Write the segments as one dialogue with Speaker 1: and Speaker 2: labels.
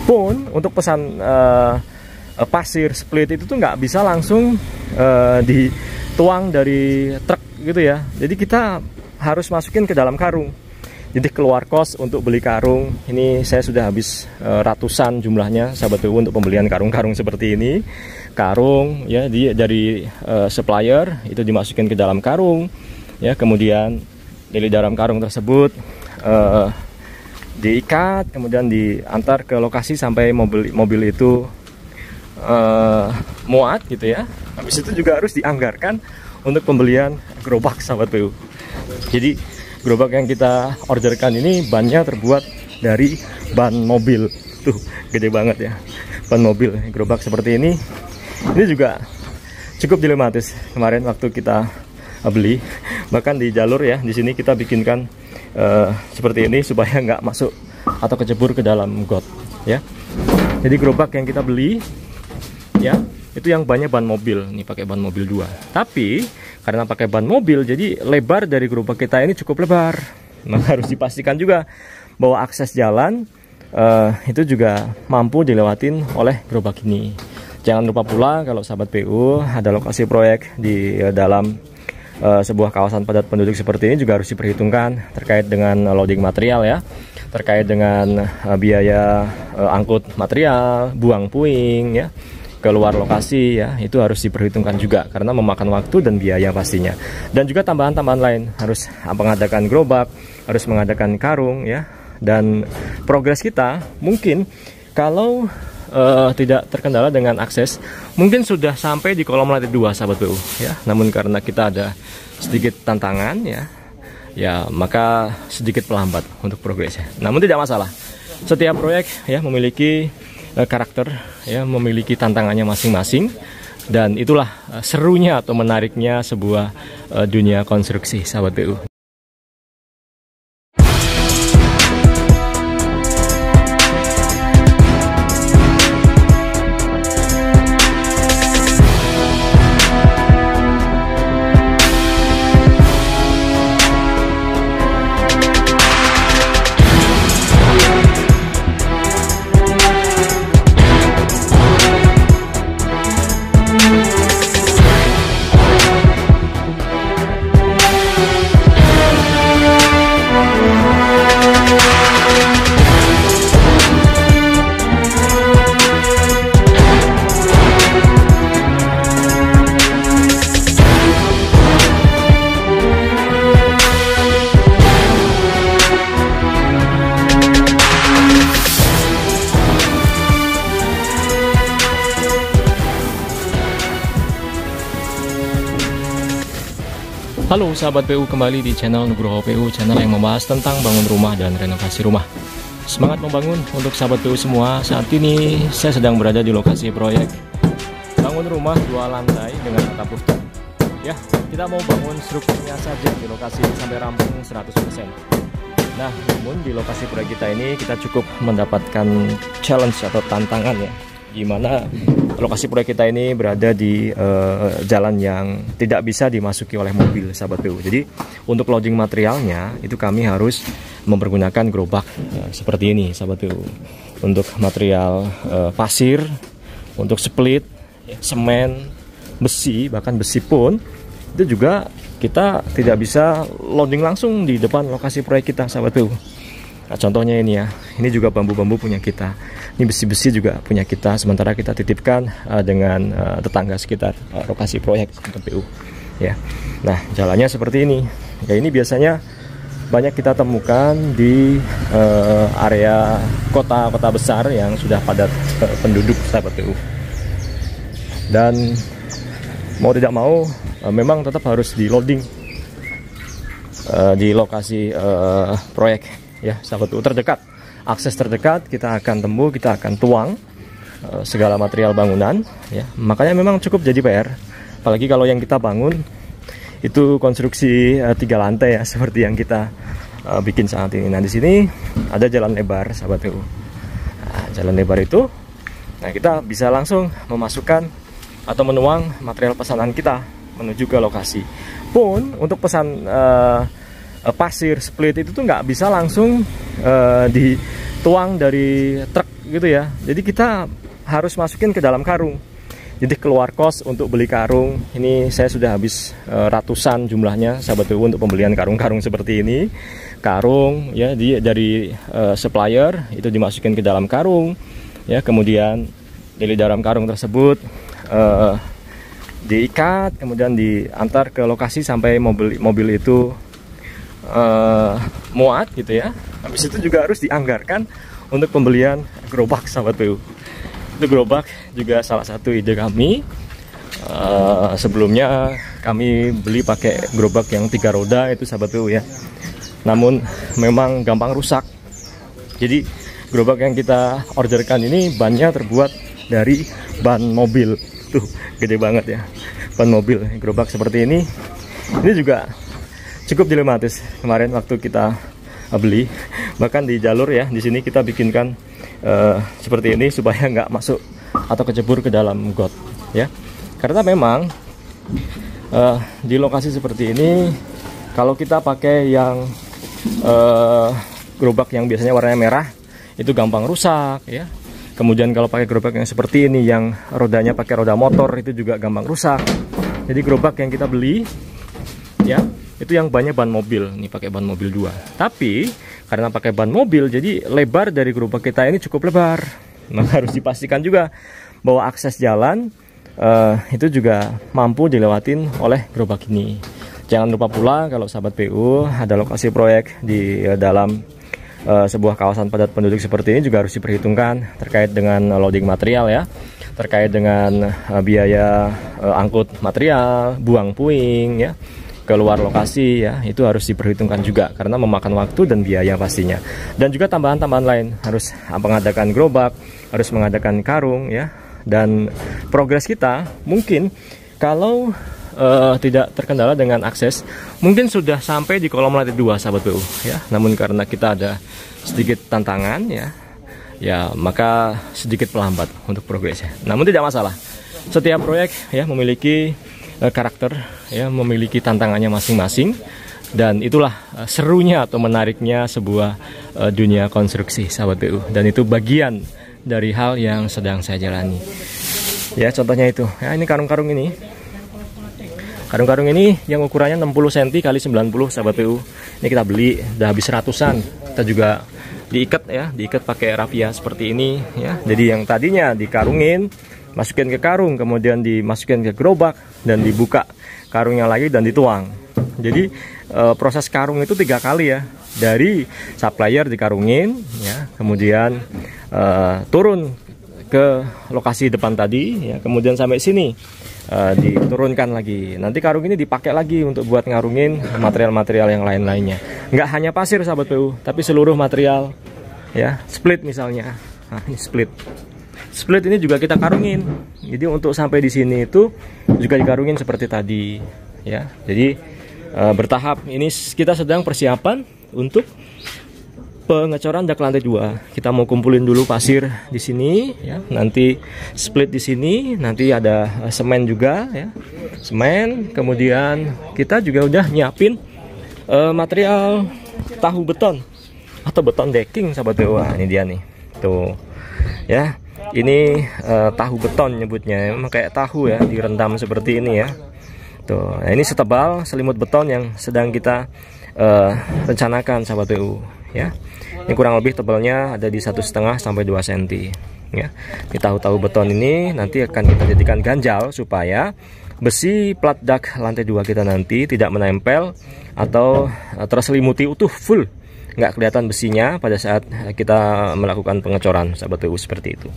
Speaker 1: Pun untuk pesan pasir split itu tuh nggak bisa langsung dituang dari truk gitu ya. Jadi kita harus masukin ke dalam karung. Jadi keluar kos untuk beli karung. Ini saya sudah habis ratusan jumlahnya sahabat PU untuk pembelian karung-karung seperti ini. Karung ya dari supplier itu dimasukin ke dalam karung ya, kemudian dari dalam karung tersebut diikat, kemudian diantar ke lokasi sampai mobil itu muat gitu ya. Habis itu juga harus dianggarkan untuk pembelian gerobak sahabat PU. Jadi gerobak yang kita orderkan ini bannya terbuat dari ban mobil. Tuh, gede banget ya. Ban mobil, gerobak seperti ini. Ini juga cukup dilematis kemarin waktu kita beli. Bahkan di jalur ya, di sini kita bikinkan seperti ini supaya nggak masuk atau kecebur ke dalam got ya. Jadi gerobak yang kita beli ya, itu yang banyak ban mobil. Ini pakai ban mobil 2. Tapi karena pakai ban mobil, jadi lebar dari gerobak kita ini cukup lebar. Maka harus dipastikan juga bahwa akses jalan itu juga mampu dilewatin oleh gerobak ini. Jangan lupa pula kalau sahabat PU ada lokasi proyek di dalam sebuah kawasan padat penduduk seperti ini juga harus diperhitungkan terkait dengan loading material ya, terkait dengan biaya angkut material, buang puing ya, keluar lokasi ya, itu harus diperhitungkan juga karena memakan waktu dan biaya pastinya. Dan juga tambahan-tambahan lain, harus mengadakan gerobak, harus mengadakan karung ya. Dan progres kita mungkin kalau tidak terkendala dengan akses, mungkin sudah sampai di kolom lantai 2 sahabat PU ya. Namun karena kita ada sedikit tantangan ya maka sedikit melambat untuk progresnya. Namun tidak masalah. Setiap proyek ya memiliki karakter ya, memiliki tantangannya masing-masing, dan itulah serunya atau menariknya sebuah dunia konstruksi sahabat PU. Halo sahabat PU, kembali di channel Nugroho PU, channel yang membahas tentang bangun rumah dan renovasi rumah. Semangat membangun untuk sahabat PU semua. Saat ini saya sedang berada di lokasi proyek bangun rumah 2 lantai dengan atap rooftop. Ya, kita mau bangun strukturnya saja di lokasi ini sampai rampung 100%. Nah, namun di lokasi proyek kita ini kita cukup mendapatkan challenge atau tantangan ya, gimana lokasi proyek kita ini berada di jalan yang tidak bisa dimasuki oleh mobil sahabat PU. Jadi untuk loading materialnya itu kami harus mempergunakan gerobak seperti ini sahabat PU. Untuk material pasir, untuk split, semen, besi, bahkan besi pun itu juga kita tidak bisa loading langsung di depan lokasi proyek kita sahabat PU. Nah, contohnya ini ya, ini juga bambu-bambu punya kita, ini besi-besi juga punya kita, sementara kita titipkan dengan tetangga sekitar lokasi proyek untuk PU ya. Nah, jalannya seperti ini ya, ini biasanya banyak kita temukan di area kota-kota besar yang sudah padat penduduk sahabat PU. Dan mau tidak mau memang tetap harus di loading di lokasi proyek ya sahabat PU terdekat. Akses terdekat kita akan tempuh, kita akan tuang segala material bangunan ya. Makanya memang cukup jadi PR, apalagi kalau yang kita bangun itu konstruksi 3 lantai ya, seperti yang kita bikin saat ini. Nah, di sini ada jalan lebar sahabat PU. Nah, jalan lebar itu, nah kita bisa langsung memasukkan atau menuang material pesanan kita menuju ke lokasi. Pun untuk pesan pasir split itu tuh nggak bisa langsung dituang dari truk gitu ya. Jadi kita harus masukin ke dalam karung. Jadi keluar kos untuk beli karung. Ini saya sudah habis ratusan jumlahnya sahabat PU untuk pembelian karung-karung seperti ini. Karung ya dari supplier itu dimasukin ke dalam karung ya, kemudian dari dalam karung tersebut diikat, kemudian diantar ke lokasi sampai mobil itu muat gitu ya. Habis itu juga harus dianggarkan untuk pembelian gerobak sahabat PU. Itu gerobak juga salah satu ide kami. Sebelumnya kami beli pakai gerobak yang 3 roda itu sahabat PU ya. Namun memang gampang rusak. Jadi gerobak yang kita orderkan ini bannya terbuat dari ban mobil. Tuh, gede banget ya. Ban mobil, gerobak seperti ini. Ini juga cukup dilematis kemarin waktu kita beli. Bahkan di jalur ya, di sini kita bikinkan seperti ini supaya nggak masuk atau kecebur ke dalam got ya. Karena memang di lokasi seperti ini kalau kita pakai yang gerobak yang biasanya warnanya merah itu gampang rusak ya. Kemudian kalau pakai gerobak yang seperti ini yang rodanya pakai roda motor itu juga gampang rusak. Jadi gerobak yang kita beli ya itu yang banyak ban mobil, ini pakai ban mobil 2. Tapi karena pakai ban mobil jadi lebar dari gerobak kita ini cukup lebar. Maka harus dipastikan juga bahwa akses jalan itu juga mampu dilewatin oleh gerobak ini. Jangan lupa pula kalau sahabat PU ada lokasi proyek di dalam sebuah kawasan padat penduduk seperti ini juga harus diperhitungkan terkait dengan loading material ya, terkait dengan biaya angkut material, buang puing ya, keluar lokasi ya, itu harus diperhitungkan juga karena memakan waktu dan biaya pastinya. Dan juga tambahan-tambahan lain, harus mengadakan gerobak, harus mengadakan karung ya. Dan progres kita mungkin kalau tidak terkendala dengan akses, mungkin sudah sampai di kolom lantai 2 sahabat PU ya. Namun karena kita ada sedikit tantangan ya maka sedikit pelambat untuk progresnya. Namun tidak masalah. Setiap proyek ya memiliki karakter ya, memiliki tantangannya masing-masing, dan itulah serunya atau menariknya sebuah dunia konstruksi sahabat PU, dan itu bagian dari hal yang sedang saya jalani ya. Contohnya itu ya, ini karung-karung ini. Karung-karung ini yang ukurannya 60 cm kali 90 sahabat PU. Ini kita beli udah habis ratusan. Kita juga diikat ya, diikat pakai rafia seperti ini ya. Jadi yang tadinya dikarungin, masukin ke karung, kemudian dimasukin ke gerobak dan dibuka karungnya lagi dan dituang. Jadi proses karung itu 3 kali ya. Dari supplier dikarungin ya, kemudian turun ke lokasi depan tadi ya, kemudian sampai sini diturunkan lagi. Nanti karung ini dipakai lagi untuk buat ngarungin material-material yang lain-lainnya. Nggak hanya pasir sahabat PU, tapi seluruh material ya, split misalnya. Nah, ini split ini juga kita karungin. Jadi untuk sampai di sini itu juga dikarungin seperti tadi ya. Jadi bertahap. Ini kita sedang persiapan untuk pengecoran dak lantai 2. Kita mau kumpulin dulu pasir di sini ya, nanti split di sini, nanti ada semen juga ya, semen. Kemudian kita juga udah nyiapin material tahu beton atau beton decking sahabat PU. Ini dia nih tuh ya, ini tahu beton nyebutnya, emang kayak tahu ya, direndam seperti ini ya tuh. Nah, ini setebal selimut beton yang sedang kita rencanakan sahabat PU ya. Ini kurang lebih tebalnya ada di 1,5 sampai 2 cm ya. Di tahu-tahu beton ini nanti akan kita jadikan ganjal supaya besi plat dak lantai 2 kita nanti tidak menempel atau terselimuti utuh full, nggak kelihatan besinya pada saat kita melakukan pengecoran sahabat PU seperti itu.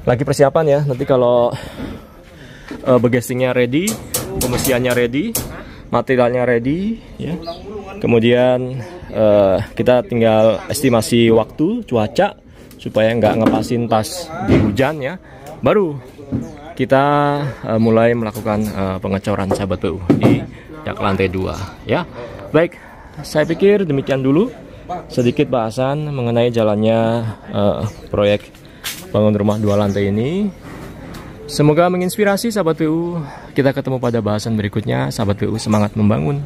Speaker 1: Lagi persiapan ya, nanti kalau begestingnya ready, pemesiannya ready, materialnya ready ya. Kemudian kita tinggal estimasi waktu cuaca supaya nggak ngepasin tas di hujan ya. Baru kita mulai melakukan pengecoran sahabat PU di dak lantai 2 ya. Baik, saya pikir demikian dulu sedikit bahasan mengenai jalannya proyek bangun rumah 2 lantai ini. Semoga menginspirasi sahabat PU. Kita ketemu pada bahasan berikutnya. Sahabat PU, semangat membangun.